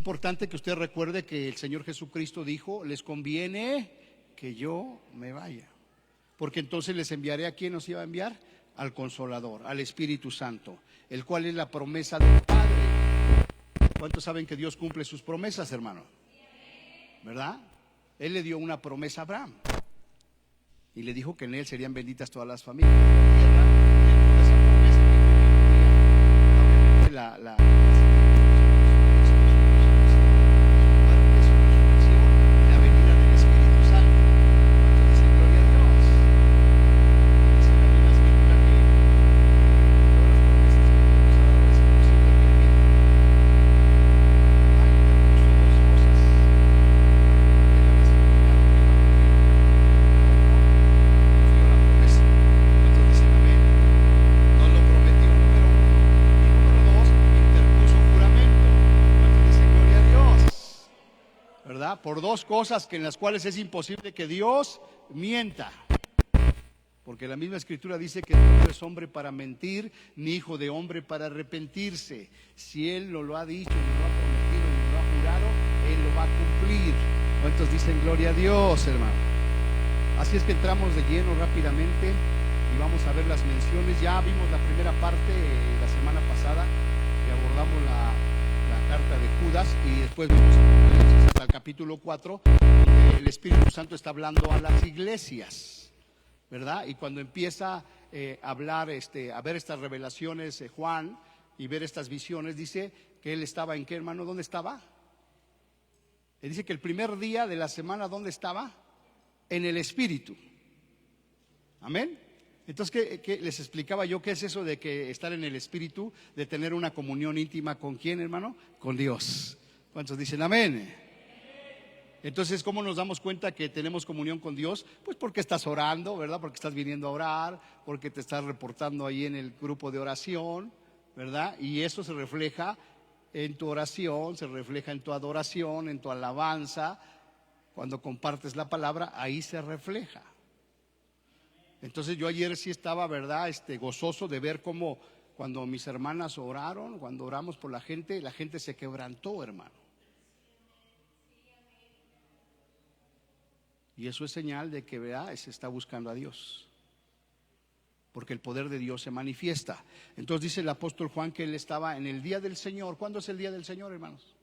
importante que usted recuerde que el Señor Jesucristo dijo: les conviene que yo me vaya, porque entonces les enviaré. ¿A quién nos iba a enviar? Al Consolador, al Espíritu Santo, el cual es la promesa del Padre. ¿Cuántos saben que Dios cumple sus promesas, hermano? ¿Verdad? Él le dio una promesa a Abraham y le dijo que en él serían benditas todas las familias de la tierra. Y esa promesa que la venida del Espíritu Santo. Entonces, gloria a Dios. Dice la misma escritura que por dos cosas en las cuales es imposible que Dios mienta. Porque la misma escritura dice que Dios no es hombre para mentir, ni hijo de hombre para arrepentirse. Si Él no lo ha dicho, ni lo ha prometido, ni lo ha jurado, Él lo va a cumplir. ¿Cuántos dicen gloria a Dios, hermano? Así es que entramos de lleno rápidamente y vamos a ver las menciones. Ya vimos la primera parte la semana pasada y abordamos la carta de Judas, y después vimos hasta el capítulo 4, donde el Espíritu Santo está hablando a las iglesias, ¿verdad? Y cuando empieza a hablar, a ver estas revelaciones, Juan, y ver estas visiones, dice que él estaba ¿en qué, hermano? ¿Dónde estaba? Él dice que el primer día de la semana, ¿dónde estaba? En el Espíritu. Amén. Entonces, ¿qué les explicaba yo? ¿Qué es eso de que estar en el Espíritu? De tener una comunión íntima ¿con quién, hermano? Con Dios. ¿Cuántos dicen amén? Entonces, ¿cómo nos damos cuenta que tenemos comunión con Dios? Pues porque estás orando, ¿verdad? Porque estás viniendo a orar, porque te estás reportando ahí en el grupo de oración, ¿verdad? Y eso se refleja en tu oración, se refleja en tu adoración, en tu alabanza. Cuando compartes la palabra, ahí se refleja. Entonces yo ayer sí estaba, ¿verdad? Gozoso de ver cómo cuando mis hermanas oraron, cuando oramos por la gente se quebrantó, hermano. Y eso es señal de que, ¿verdad?, se está buscando a Dios, porque el poder de Dios se manifiesta. Entonces dice el apóstol Juan que él estaba en el día del Señor. ¿Cuándo es el día del Señor, hermanos?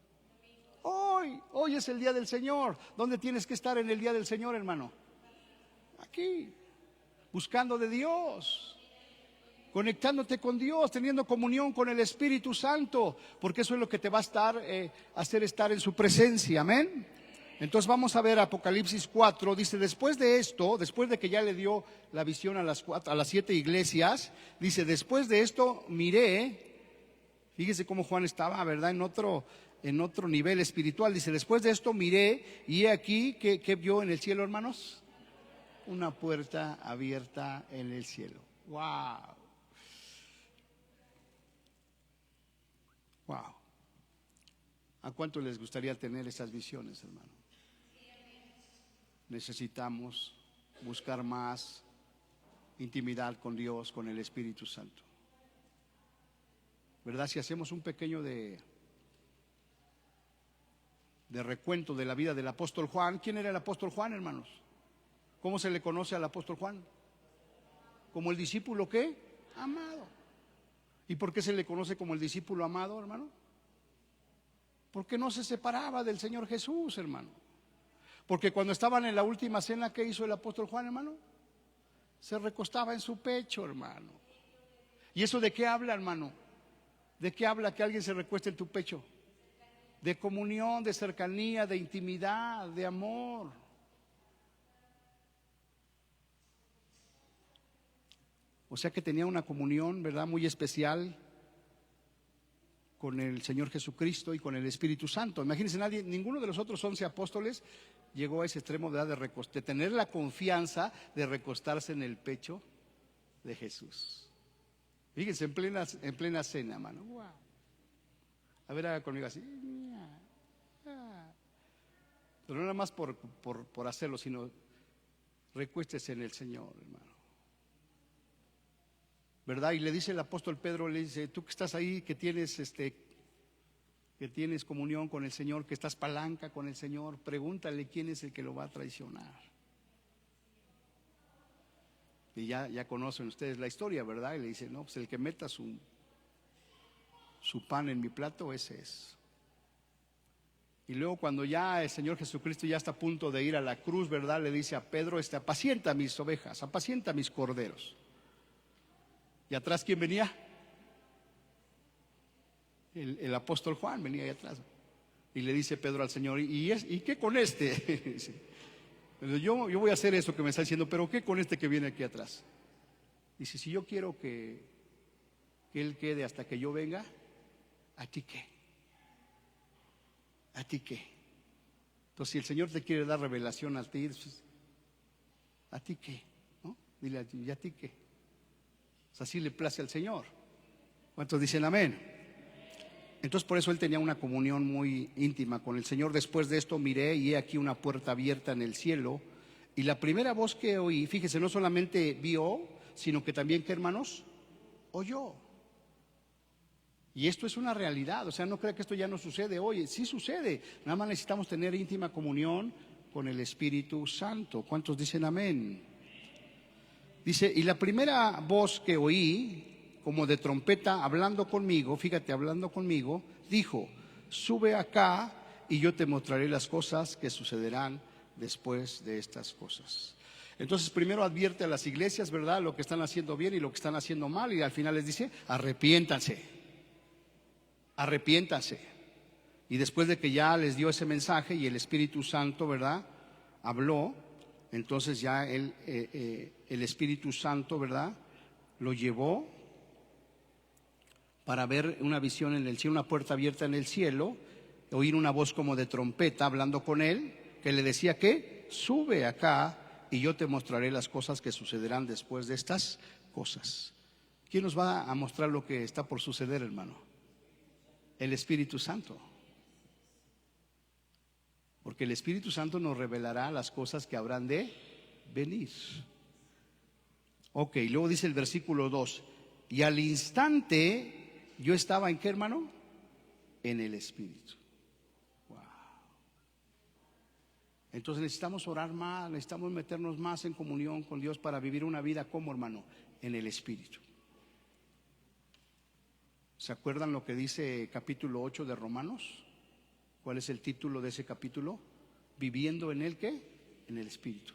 Hoy es el día del Señor. ¿Dónde tienes que estar en el día del Señor, hermano? Aquí, buscando de Dios, conectándote con Dios, teniendo comunión con el Espíritu Santo, porque eso es lo que te va a hacer estar en su presencia. Amén. Entonces vamos a ver Apocalipsis 4. Dice: después de esto, después de que ya le dio la visión a las 7 iglesias, dice: después de esto miré. Fíjese cómo Juan estaba, ¿verdad?, en otro nivel espiritual. Dice: después de esto miré, y he aquí, ¿qué vio en el cielo, hermanos? Una puerta abierta en el cielo. Wow. Wow. ¿A cuánto les gustaría tener esas visiones, hermano? Necesitamos buscar más intimidad con Dios, con el Espíritu Santo, ¿verdad? Si hacemos un pequeño de recuento de la vida del apóstol Juan. ¿Quién era el apóstol Juan, hermanos? ¿Cómo se le conoce al apóstol Juan? Como el discípulo, ¿qué? Amado. ¿Y por qué se le conoce como el discípulo amado, hermano? Porque no se separaba del Señor Jesús, hermano. Porque cuando estaban en la última cena, ¿qué hizo el apóstol Juan, hermano? Se recostaba en su pecho, hermano. ¿Y eso de qué habla, hermano? ¿De qué habla que alguien se recueste en tu pecho? De comunión, de cercanía, de intimidad, de amor. O sea que tenía una comunión, ¿verdad?, muy especial con el Señor Jesucristo y con el Espíritu Santo. Imagínense, ninguno de los otros 11 apóstoles llegó a ese extremo, ¿verdad?, de tener la confianza de recostarse en el pecho de Jesús. Fíjense, en plena cena, hermano. Wow. A ver, haga conmigo así. Pero no nada más por hacerlo, sino recuéstese en el Señor, hermano, ¿verdad? Y le dice el apóstol Pedro, le dice: tú que estás ahí, que tienes que tienes comunión con el Señor, que estás palanca con el Señor, pregúntale quién es el que lo va a traicionar. Y ya conocen ustedes la historia, ¿verdad? Y le dice, no, pues el que meta su pan en mi plato, ese es. Y luego cuando ya el Señor Jesucristo ya está a punto de ir a la cruz, ¿verdad? Le dice a Pedro, apacienta mis ovejas, apacienta mis corderos. ¿Y atrás quién venía? El apóstol Juan venía ahí atrás. Y le dice Pedro al Señor, ¿y qué con este? yo voy a hacer eso que me está diciendo, pero ¿qué con este que viene aquí atrás? Dice, si yo quiero que él quede hasta que yo venga, ¿a ti qué? ¿A ti qué? Entonces, si el Señor te quiere dar revelación a ti, pues, ¿a ti qué? ¿No? Dile a ti, ¿y a ti qué? Pues así le place al Señor. ¿Cuántos dicen amén? Entonces, por eso él tenía una comunión muy íntima con el Señor. Después de esto miré y he aquí una puerta abierta en el cielo. Y la primera voz que oí, fíjese, no solamente vio, sino que también, ¿qué hermanos? Oyó. Y esto es una realidad, o sea, no crea que esto ya no sucede hoy, sí sucede, nada más necesitamos tener íntima comunión con el Espíritu Santo. ¿Cuántos dicen amén? Dice, y la primera voz que oí, como de trompeta, hablando conmigo, fíjate, hablando conmigo, dijo, sube acá y yo te mostraré las cosas que sucederán después de estas cosas. Entonces primero advierte a las iglesias, ¿verdad?, lo que están haciendo bien y lo que están haciendo mal, y al final les dice, arrepiéntanse. Arrepiéntase. Y después de que ya les dio ese mensaje y el Espíritu Santo, ¿verdad?, habló, entonces ya el Espíritu Santo, ¿verdad?, lo llevó para ver una visión en el cielo, una puerta abierta en el cielo, oír una voz como de trompeta hablando con él, que le decía que sube acá y yo te mostraré las cosas que sucederán después de estas cosas. ¿Quién nos va a mostrar lo que está por suceder, hermano? El Espíritu Santo. Porque el Espíritu Santo nos revelará las cosas que habrán de venir. Ok, luego dice el versículo 2, y al instante yo estaba ¿en qué, hermano? En el Espíritu. Wow. Entonces necesitamos orar más, necesitamos meternos más en comunión con Dios para vivir una vida como, hermano, en el Espíritu. ¿Se acuerdan lo que dice capítulo 8 de Romanos? ¿Cuál es el título de ese capítulo? Viviendo en el ¿qué? En el Espíritu.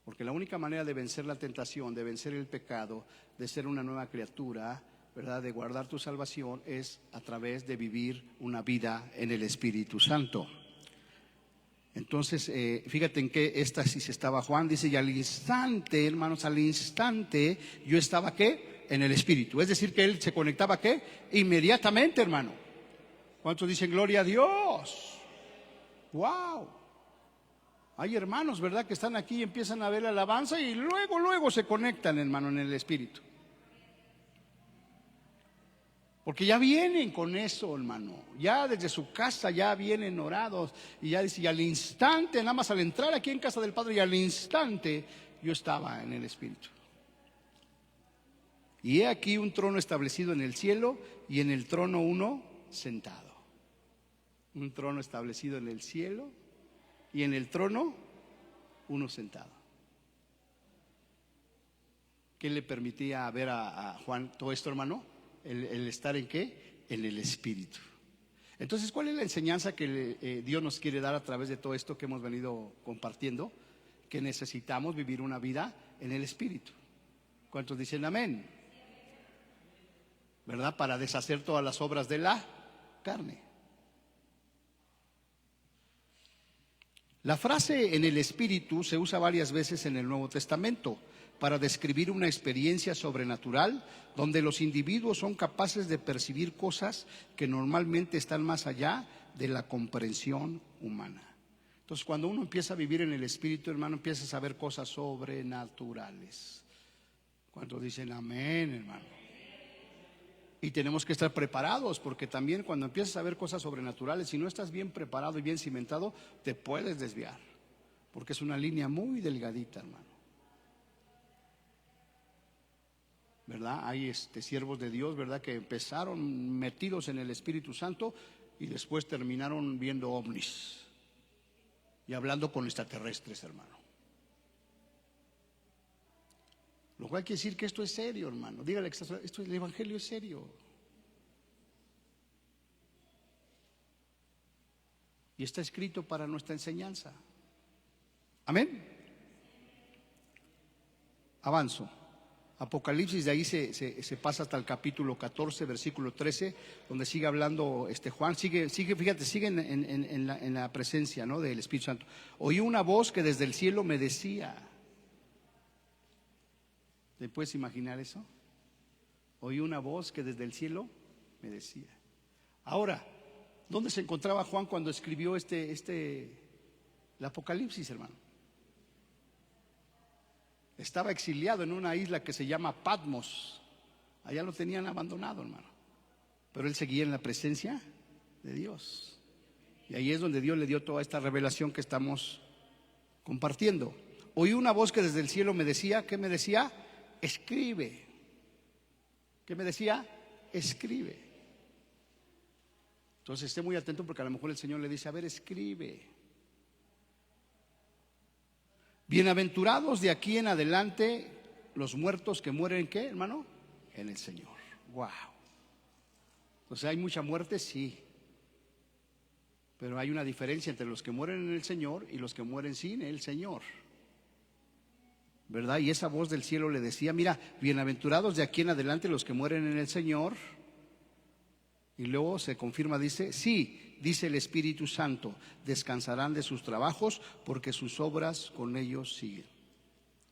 Porque la única manera de vencer la tentación, de vencer el pecado, de ser una nueva criatura, ¿verdad?, de guardar tu salvación, es a través de vivir una vida en el Espíritu Santo. Entonces, fíjate en qué éxtasis estaba Juan. Dice, y al instante, hermanos, al instante yo estaba ¿qué? En el Espíritu. Es decir, que él se conectaba ¿qué? Inmediatamente, hermano. ¿Cuántos dicen gloria a Dios? ¡Wow! Hay hermanos, ¿verdad?, que están aquí y empiezan a ver la alabanza y luego se conectan, hermano, en el Espíritu. Porque ya vienen con eso, hermano. Ya desde su casa ya vienen orados. Y ya dice, y al instante, nada más al entrar aquí en casa del Padre, y al instante yo estaba en el Espíritu. Y he aquí un trono establecido en el cielo y en el trono uno sentado. Un trono establecido en el cielo y en el trono uno sentado. ¿Qué le permitía ver a Juan todo esto, hermano? El estar ¿en qué? En el Espíritu. Entonces, ¿cuál es la enseñanza que Dios nos quiere dar a través de todo esto que hemos venido compartiendo? Que necesitamos vivir una vida en el Espíritu. ¿Cuántos dicen amén? ¿Verdad? Para deshacer todas las obras de la carne. La frase en el Espíritu se usa varias veces en el Nuevo Testamento para describir una experiencia sobrenatural donde los individuos son capaces de percibir cosas que normalmente están más allá de la comprensión humana. Entonces, cuando uno empieza a vivir en el Espíritu, hermano, empieza a saber cosas sobrenaturales. ¿Cuántos dicen amén, hermano? Y tenemos que estar preparados, porque también cuando empiezas a ver cosas sobrenaturales, si no estás bien preparado y bien cimentado, te puedes desviar, porque es una línea muy delgadita, hermano. ¿verdad? Hay siervos de Dios, ¿verdad? Que empezaron metidos en el Espíritu Santo y después terminaron viendo ovnis y hablando con extraterrestres, hermano. Lo cual quiere decir que esto es serio, hermano. Dígale que el evangelio es serio. Y está escrito para nuestra enseñanza. Amén. Avanzo. Apocalipsis, de ahí se pasa hasta el capítulo 14, versículo 13, donde sigue hablando Juan, fíjate, sigue en la presencia, ¿no?, del Espíritu Santo. Oí una voz que desde el cielo me decía. ¿Te puedes imaginar eso? Oí una voz que desde el cielo me decía. Ahora, ¿dónde se encontraba Juan cuando escribió el Apocalipsis, hermano? Estaba exiliado en una isla que se llama Patmos. Allá lo tenían abandonado, hermano. Pero él seguía en la presencia de Dios. Y ahí es donde Dios le dio toda esta revelación que estamos compartiendo. Oí una voz que desde el cielo me decía, ¿qué me decía? Escribe. ¿Qué me decía? Escribe. Entonces esté muy atento, porque a lo mejor el Señor le dice, a ver, escribe. Bienaventurados de aquí en adelante los muertos que mueren, ¿qué, hermano? En el Señor. Wow. Entonces, ¿hay mucha muerte? Sí. Pero hay una diferencia entre los que mueren en el Señor y los que mueren sin el Señor, ¿verdad? Y esa voz del cielo le decía, mira, bienaventurados de aquí en adelante los que mueren en el Señor. Y luego se confirma, dice, sí, dice el Espíritu Santo, descansarán de sus trabajos porque sus obras con ellos siguen.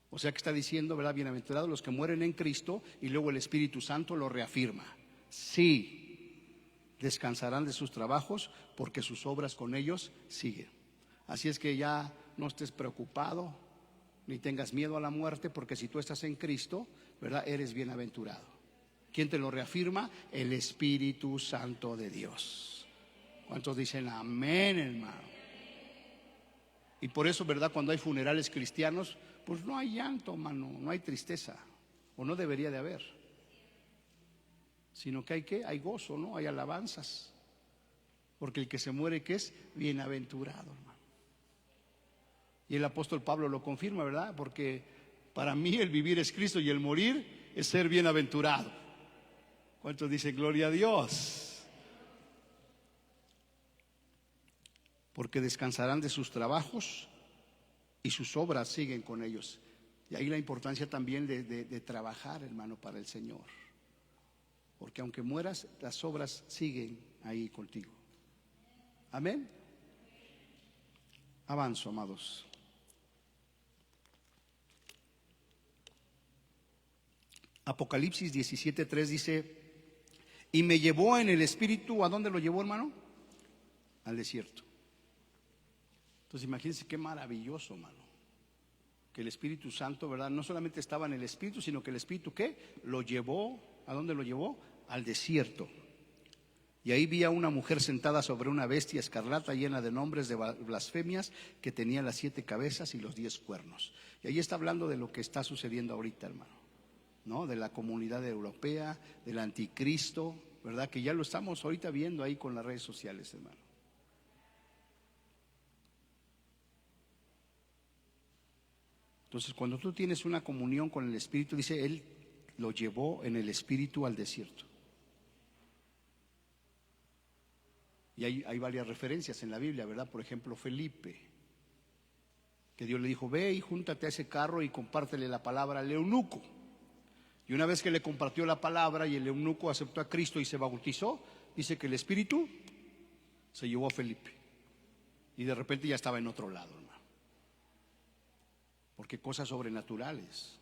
O sea que está diciendo, ¿verdad? Bienaventurados los que mueren en Cristo, y luego el Espíritu Santo lo reafirma. Sí, descansarán de sus trabajos porque sus obras con ellos siguen. Así es que ya no estés preocupado ni tengas miedo a la muerte, porque si tú estás en Cristo, ¿verdad? Eres bienaventurado. ¿Quién te lo reafirma? El Espíritu Santo de Dios. ¿Cuántos dicen amén, hermano? Y por eso, ¿verdad? Cuando hay funerales cristianos, pues no hay llanto, hermano, no hay tristeza, o no debería de haber, sino que hay ¿qué? Hay gozo, ¿no? Hay alabanzas, porque el que se muere, ¿qué es? Bienaventurado, hermano. Y el apóstol Pablo lo confirma, ¿verdad? Porque para mí el vivir es Cristo y el morir es ser bienaventurado. ¿Cuántos dicen gloria a Dios? Porque descansarán de sus trabajos y sus obras siguen con ellos. Y ahí la importancia también de trabajar, hermano, para el Señor. Porque aunque mueras, las obras siguen ahí contigo. Amén. Avanzo, amados. Apocalipsis 17:3 dice, y me llevó en el espíritu, ¿a dónde lo llevó, hermano? Al desierto. Entonces imagínense qué maravilloso, hermano, que el Espíritu Santo, ¿verdad? No solamente estaba en el Espíritu, sino que el Espíritu, ¿qué? Lo llevó, ¿a dónde lo llevó? Al desierto. Y ahí vi a una mujer sentada sobre una bestia escarlata llena de nombres de blasfemias, que tenía las 7 cabezas y los 10 cuernos. Y ahí está hablando de lo que está sucediendo ahorita, hermano, ¿no? De la comunidad europea, del anticristo, ¿verdad? Que ya lo estamos ahorita viendo ahí con las redes sociales, hermano. Entonces, cuando tú tienes una comunión con el Espíritu, dice, Él lo llevó en el Espíritu al desierto. Y hay varias referencias en la Biblia, ¿verdad? Por ejemplo, Felipe, que Dios le dijo, ve y júntate a ese carro y compártele la palabra al eunuco. Y una vez que le compartió la palabra y el eunuco aceptó a Cristo y se bautizó, dice que el Espíritu se llevó a Felipe. Y de repente ya estaba en otro lado, hermano. Porque cosas sobrenaturales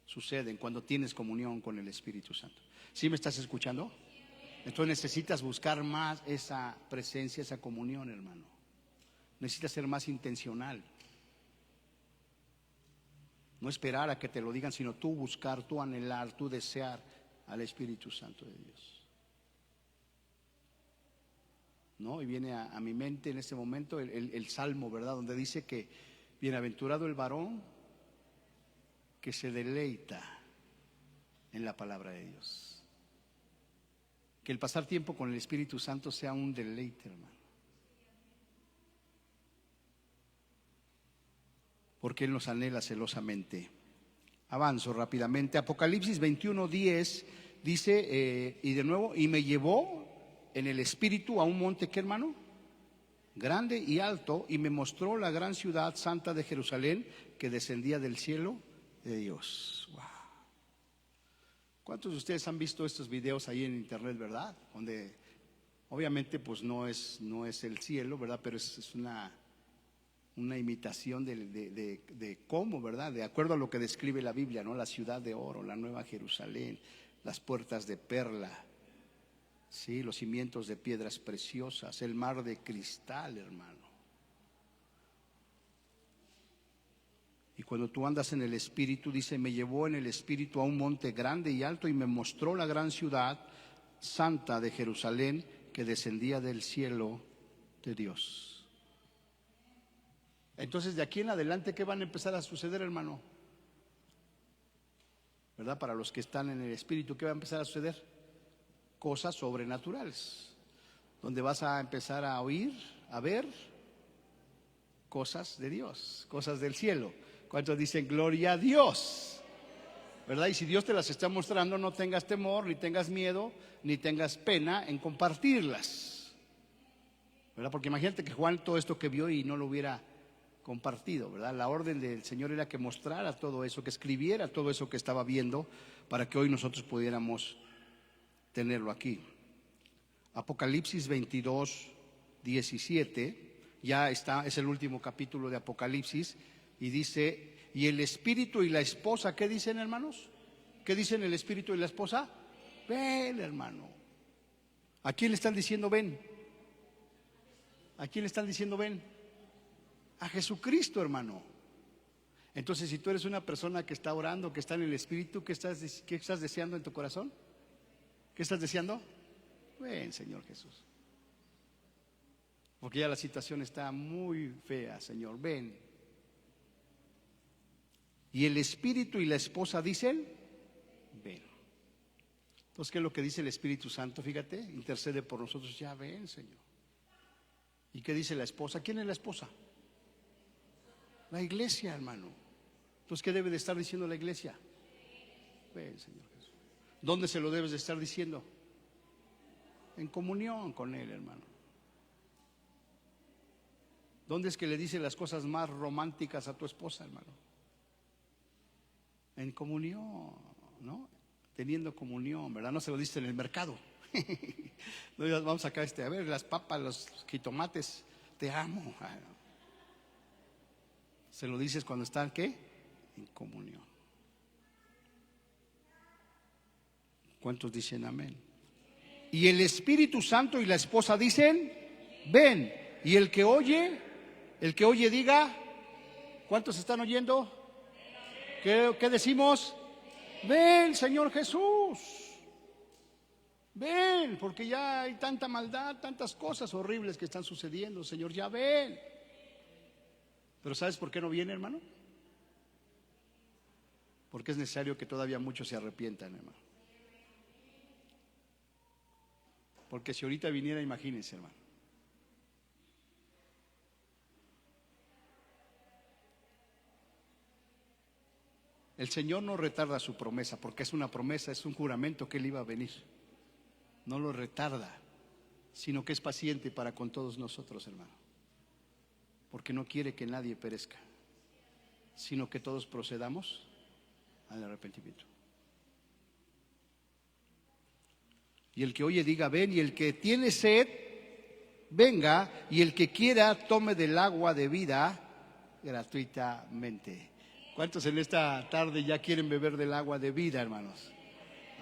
suceden cuando tienes comunión con el Espíritu Santo. ¿Sí me estás escuchando? Entonces necesitas buscar más esa presencia, esa comunión, hermano. Necesitas ser más intencional. No esperar a que te lo digan, sino tú buscar, tú anhelar, tú desear al Espíritu Santo de Dios, ¿no? Y viene a mi mente en este momento el Salmo, ¿verdad? Donde dice que bienaventurado el varón que se deleita en la palabra de Dios. Que el pasar tiempo con el Espíritu Santo sea un deleite, hermano. Porque Él nos anhela celosamente. Avanzo rápidamente. Apocalipsis 21:10 dice, y de nuevo, y me llevó en el Espíritu a un monte, ¿qué, hermano? Grande y alto, y me mostró la gran ciudad santa de Jerusalén, que descendía del cielo de Dios. Wow. ¿Cuántos de ustedes han visto estos videos ahí en internet, verdad? Donde obviamente pues no es el cielo, ¿verdad? Pero es una imitación de cómo, ¿verdad? De acuerdo a lo que describe la Biblia, ¿no? La ciudad de oro, la nueva Jerusalén, las puertas de perla, sí, los cimientos de piedras preciosas, el mar de cristal, hermano. Y cuando tú andas en el Espíritu, dice, me llevó en el Espíritu a un monte grande y alto y me mostró la gran ciudad santa de Jerusalén, que descendía del cielo de Dios. Entonces, de aquí en adelante, ¿qué van a empezar a suceder, hermano? ¿Verdad? Para los que están en el Espíritu, ¿qué va a empezar a suceder? Cosas sobrenaturales, donde vas a empezar a oír, a ver cosas de Dios, cosas del cielo. ¿Cuántos dicen gloria a Dios? ¿Verdad? Y si Dios te las está mostrando, no tengas temor, ni tengas miedo, ni tengas pena en compartirlas, ¿verdad? Porque imagínate que Juan todo esto que vio y no lo hubiera compartido, ¿verdad? La orden del Señor era que mostrara todo eso, que escribiera todo eso que estaba viendo, para que hoy nosotros pudiéramos tenerlo aquí. Apocalipsis 22:17, ya está, es el último capítulo de Apocalipsis, y dice, y el Espíritu y la esposa, ¿qué dicen, hermanos? ¿Qué dicen el Espíritu y la esposa? Ven, hermano. ¿A quién le están diciendo ven? ¿A quién le están diciendo ven? A Jesucristo, hermano. Entonces, si tú eres una persona que está orando, que está en el Espíritu, ¿qué estás deseando en tu corazón? ¿Qué estás deseando? Ven, Señor Jesús. Porque ya la situación está muy fea, Señor, ven. Y el Espíritu y la esposa dicen, ven. Entonces, ¿qué es lo que dice el Espíritu Santo? Fíjate, intercede por nosotros, ya ven, Señor. ¿Y qué dice la esposa? ¿Quién es la esposa? La iglesia, hermano. Entonces, ¿qué debe de estar diciendo la iglesia? Ven, Señor Jesús. ¿Dónde se lo debes de estar diciendo? En comunión con Él, hermano. ¿Dónde es que le dice las cosas más románticas a tu esposa, hermano? En comunión, ¿no? Teniendo comunión, ¿verdad? No se lo dice en el mercado. No, vamos acá, a ver, las papas, los jitomates, te amo. Se lo dices cuando están, ¿qué? En comunión. ¿Cuántos dicen amén? Y el Espíritu Santo y la esposa dicen, ven. Y el que oye diga, ¿cuántos están oyendo? ¿Qué decimos? Ven, Señor Jesús. Ven, porque ya hay tanta maldad, tantas cosas horribles que están sucediendo, Señor, ya ven. Pero ¿sabes por qué no viene, hermano? Porque es necesario que todavía muchos se arrepientan, hermano. Porque si ahorita viniera, imagínense, hermano. El Señor no retarda su promesa, porque es una promesa, es un juramento que Él iba a venir. No lo retarda, sino que es paciente para con todos nosotros, hermano. Porque no quiere que nadie perezca, sino que todos procedamos al arrepentimiento. Y el que oye diga ven, y el que tiene sed venga, y el que quiera tome del agua de vida gratuitamente. ¿Cuántos en esta tarde ya quieren beber del agua de vida, hermanos?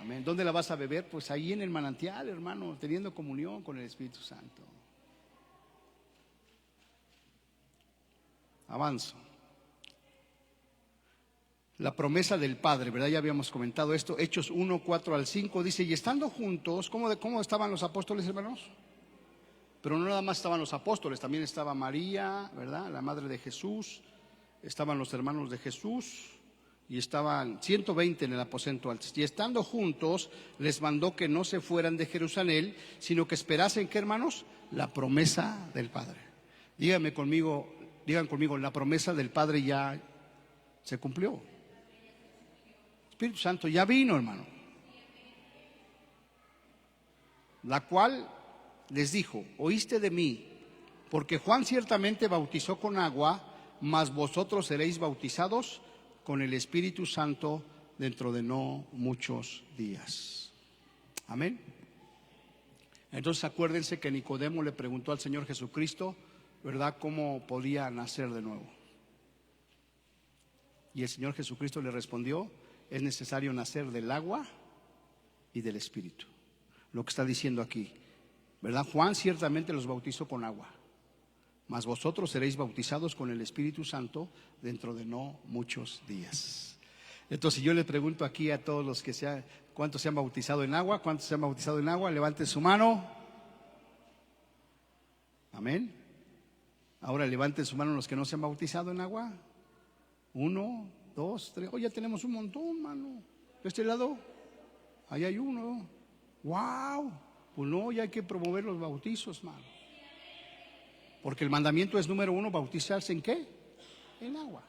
Amén. ¿Dónde la vas a beber? Pues ahí en el manantial, hermano, teniendo comunión con el Espíritu Santo. Avanzo. La promesa del Padre, ¿verdad? Ya habíamos comentado esto. Hechos 1:4-5 dice, y estando juntos, ¿cómo estaban los apóstoles, hermanos? Pero no nada más estaban los apóstoles, también estaba María, ¿verdad? La madre de Jesús, estaban los hermanos de Jesús, y estaban 120 en el aposento alto. Y estando juntos, les mandó que no se fueran de Jerusalén, sino que esperasen, ¿qué, hermanos? La promesa del Padre. Digan conmigo, la promesa del Padre ya se cumplió. El Espíritu Santo ya vino, hermano. La cual les dijo: oíste de mí, porque Juan ciertamente bautizó con agua, mas vosotros seréis bautizados con el Espíritu Santo dentro de no muchos días. Amén. Entonces acuérdense que Nicodemo le preguntó al Señor Jesucristo, ¿verdad?, cómo podía nacer de nuevo. Y el Señor Jesucristo le respondió: es necesario nacer del agua y del Espíritu. Lo que está diciendo aquí, ¿verdad? Juan ciertamente los bautizó con agua, mas vosotros seréis bautizados con el Espíritu Santo dentro de no muchos días. Entonces yo le pregunto aquí a todos los que ¿cuántos se han bautizado en agua? ¿Cuántos se han bautizado en agua? Levanten su mano. Amén. Ahora levanten su mano los que no se han bautizado en agua. 1, 2, 3. Ya tenemos un montón, mano. De este lado, ahí hay uno. Wow. Pues no, ya hay que promover los bautizos, mano. Porque el mandamiento es número 1, bautizarse ¿en qué? En agua.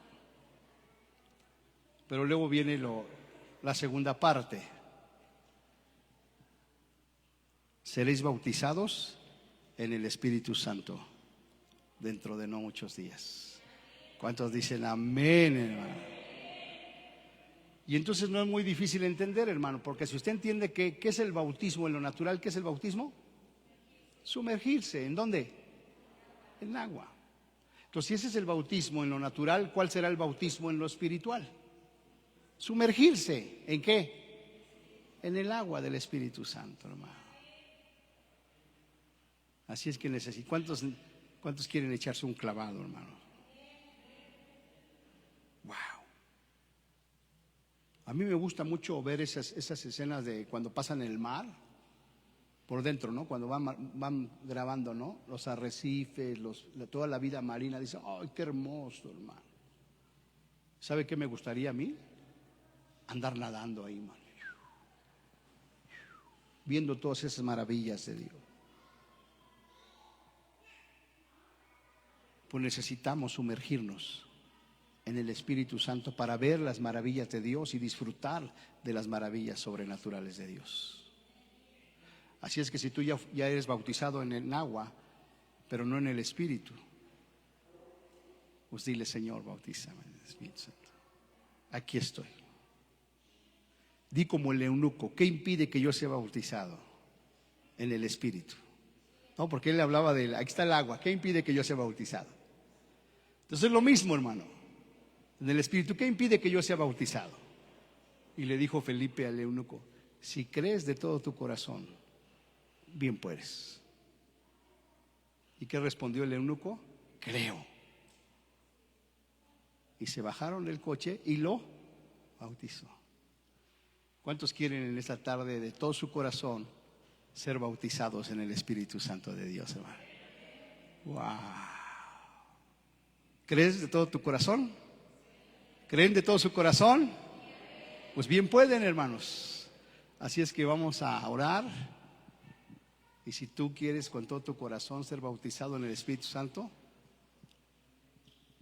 Pero luego viene la segunda parte. Seréis bautizados en el Espíritu Santo dentro de no muchos días. ¿Cuántos dicen amén, hermano? Y entonces no es muy difícil entender, hermano, porque si usted entiende qué es el bautismo en lo natural, ¿qué es el bautismo? Sumergirse. ¿En dónde? En agua. Entonces, si ese es el bautismo en lo natural, ¿cuál será el bautismo en lo espiritual? Sumergirse. ¿En qué? En el agua del Espíritu Santo, hermano. Así es que ¿cuántos quieren echarse un clavado, hermano? Wow. A mí me gusta mucho ver esas escenas de cuando pasan en el mar, por dentro, ¿no? Cuando van grabando, ¿no? Los arrecifes, toda la vida marina. Dicen, ¡ay, qué hermoso, hermano! ¿Sabe qué me gustaría a mí? Andar nadando ahí, hermano, viendo todas esas maravillas de Dios. Pues necesitamos sumergirnos en el Espíritu Santo para ver las maravillas de Dios y disfrutar de las maravillas sobrenaturales de Dios. Así es que si tú ya eres bautizado en el agua, pero no en el Espíritu, pues dile: Señor, bautízame en el Espíritu Santo. Aquí estoy. Di como el eunuco: ¿qué impide que yo sea bautizado? En el Espíritu. No, porque él le hablaba aquí está el agua, ¿qué impide que yo sea bautizado? Entonces es lo mismo, hermano. En el Espíritu, ¿qué impide que yo sea bautizado? Y le dijo Felipe al eunuco: si crees de todo tu corazón, bien puedes. ¿Y qué respondió el eunuco? Creo. Y se bajaron del coche y lo bautizó. ¿Cuántos quieren en esta tarde de todo su corazón ser bautizados en el Espíritu Santo de Dios, hermano? Wow. ¿Crees de todo tu corazón? ¿Creen de todo su corazón? Pues bien pueden, hermanos. Así es que vamos a orar. Y si tú quieres con todo tu corazón ser bautizado en el Espíritu Santo,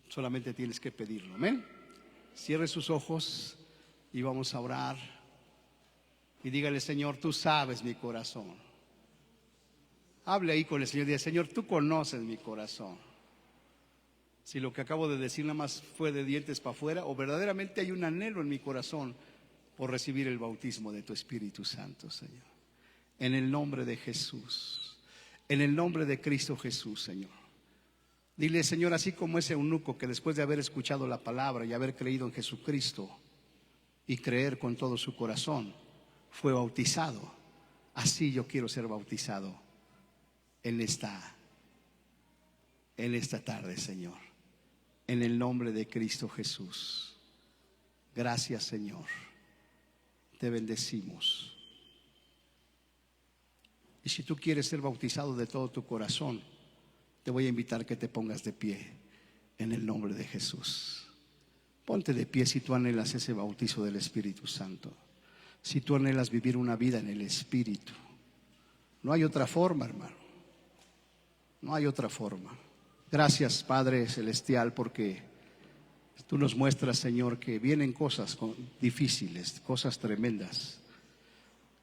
solamente tienes que pedirlo. Amén. Cierre sus ojos y vamos a orar. Y dígale: Señor, tú sabes mi corazón. Hable ahí con el Señor y diga: Señor, tú conoces mi corazón. Si lo que acabo de decir nada más fue de dientes para afuera, o verdaderamente hay un anhelo en mi corazón por recibir el bautismo de tu Espíritu Santo, Señor. En el nombre de Jesús, en el nombre de Cristo Jesús, Señor. Dile: Señor, así como ese eunuco que después de haber escuchado la palabra y haber creído en Jesucristo y creer con todo su corazón, fue bautizado, así yo quiero ser bautizado en esta tarde, Señor. En el nombre de Cristo Jesús. Gracias, Señor. Te bendecimos. Y si tú quieres ser bautizado de todo tu corazón, te voy a invitar que te pongas de pie en el nombre de Jesús. Ponte de pie si tú anhelas ese bautizo del Espíritu Santo. Si tú anhelas vivir una vida en el Espíritu. No hay otra forma, hermano. No hay otra forma. Gracias, Padre Celestial, porque tú nos muestras, Señor, que vienen cosas difíciles, cosas tremendas,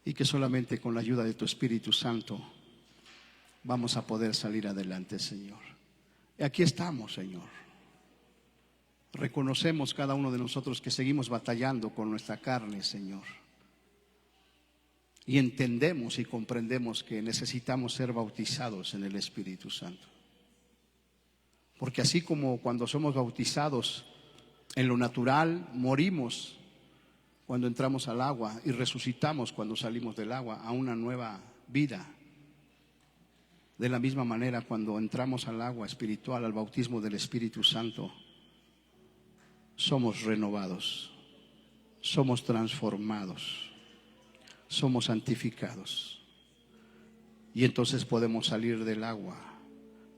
y que solamente con la ayuda de tu Espíritu Santo vamos a poder salir adelante, Señor. Y aquí estamos, Señor. Reconocemos cada uno de nosotros que seguimos batallando con nuestra carne, Señor. Y entendemos y comprendemos que necesitamos ser bautizados en el Espíritu Santo. Porque así como cuando somos bautizados en lo natural, morimos cuando entramos al agua y resucitamos cuando salimos del agua a una nueva vida. De la misma manera, cuando entramos al agua espiritual, al bautismo del Espíritu Santo, somos renovados, somos transformados, somos santificados. Y entonces podemos salir del agua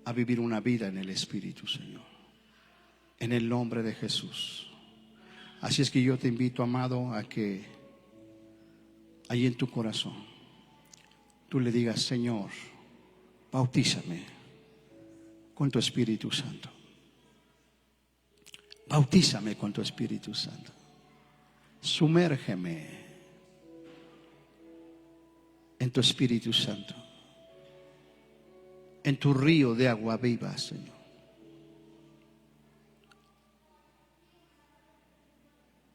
a vivir una vida en el Espíritu, Señor. En el nombre de Jesús. Así es que yo te invito, amado, a que ahí en tu corazón tú le digas: Señor, bautízame con tu Espíritu Santo. Bautízame con tu Espíritu Santo. Sumérgeme en tu Espíritu Santo, en tu río de agua viva, Señor.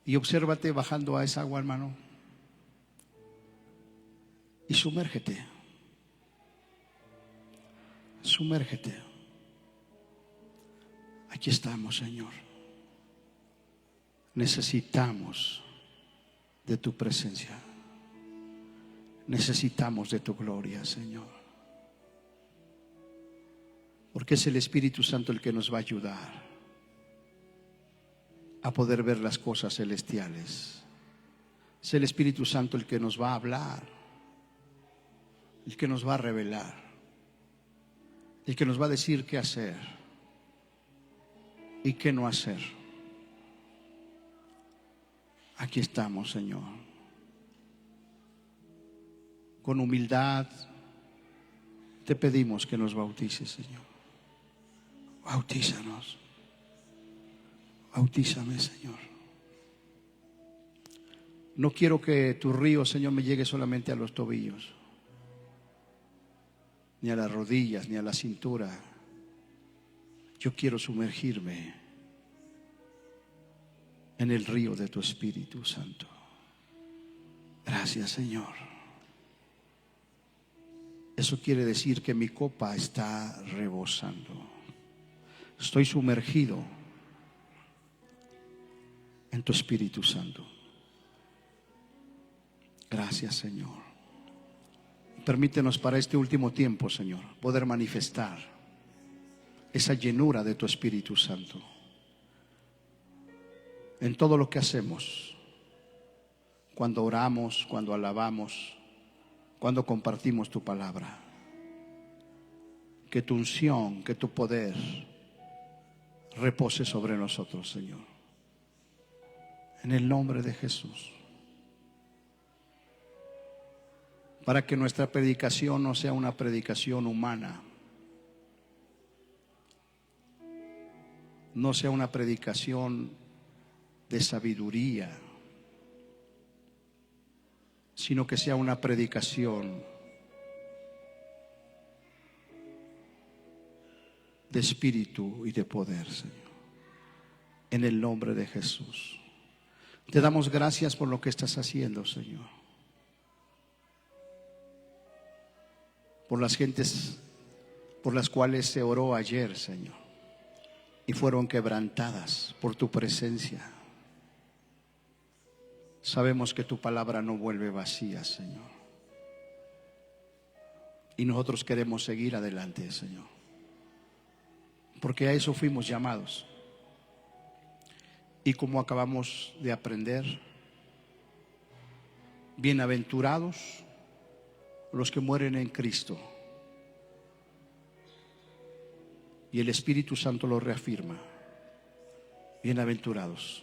Y obsérvate bajando a esa agua, hermano, y sumérgete. Sumérgete. Aquí estamos, Señor. Necesitamos de tu presencia. Necesitamos de tu gloria, Señor. Porque es el Espíritu Santo el que nos va a ayudar a poder ver las cosas celestiales. Es el Espíritu Santo el que nos va a hablar, el que nos va a revelar, el que nos va a decir qué hacer y qué no hacer. Aquí estamos, Señor. Con humildad te pedimos que nos bautices, Señor. Bautízanos. Bautízame, Señor. No quiero que tu río, Señor, me llegue solamente a los tobillos, ni a las rodillas, ni a la cintura. Yo quiero sumergirme en el río de tu Espíritu Santo. Gracias, Señor. Eso quiere decir que mi copa está rebosando. Estoy sumergido en tu Espíritu Santo. Gracias, Señor. Permítenos para este último tiempo, Señor, poder manifestar esa llenura de tu Espíritu Santo en todo lo que hacemos, cuando oramos, cuando alabamos, cuando compartimos tu palabra. Que tu unción, que tu poder repose sobre nosotros, Señor. En el nombre de Jesús. Para que nuestra predicación no sea una predicación humana, no sea una predicación de sabiduría, sino que sea una predicación de espíritu y de poder, Señor. En el nombre de Jesús. Te damos gracias por lo que estás haciendo, Señor. Por las gentes por las cuales se oró ayer, Señor, y fueron quebrantadas por tu presencia. Sabemos que tu palabra no vuelve vacía, Señor. Y nosotros queremos seguir adelante, Señor. Porque a eso fuimos llamados. Y como acabamos de aprender, bienaventurados los que mueren en Cristo. Y el Espíritu Santo lo reafirma. Bienaventurados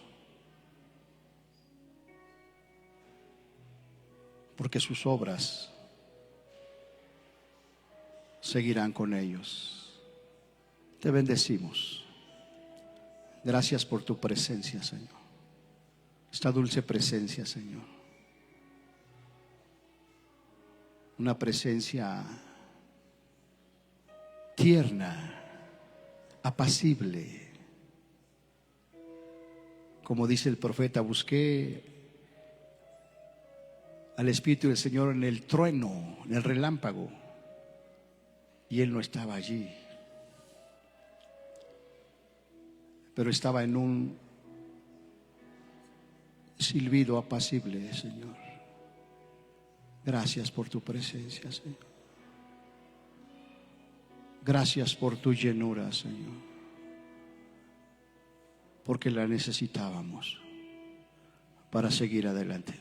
porque sus obras seguirán con ellos. Te bendecimos. Gracias por tu presencia, Señor. Esta dulce presencia, Señor. Una presencia tierna, apacible. Como dice el profeta, busqué al Espíritu del Señor en el trueno, en el relámpago, y Él no estaba allí, pero estaba en un silbido apacible, Señor. Gracias por tu presencia, Señor. Gracias por tu llenura, Señor, porque la necesitábamos para seguir adelante,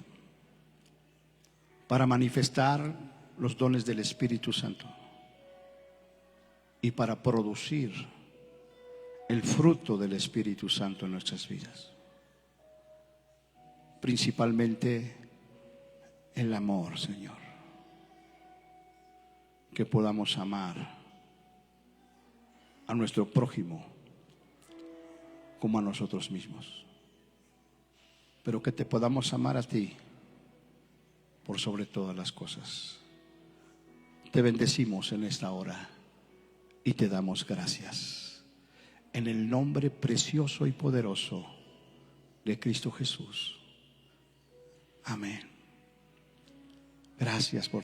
para manifestar los dones del Espíritu Santo y para producir el fruto del Espíritu Santo en nuestras vidas. Principalmente el amor, Señor. Que podamos amar a nuestro prójimo como a nosotros mismos, pero que te podamos amar a ti por sobre todas las cosas. Te bendecimos en esta hora y te damos gracias en el nombre precioso y poderoso de Cristo Jesús. Amén. Gracias por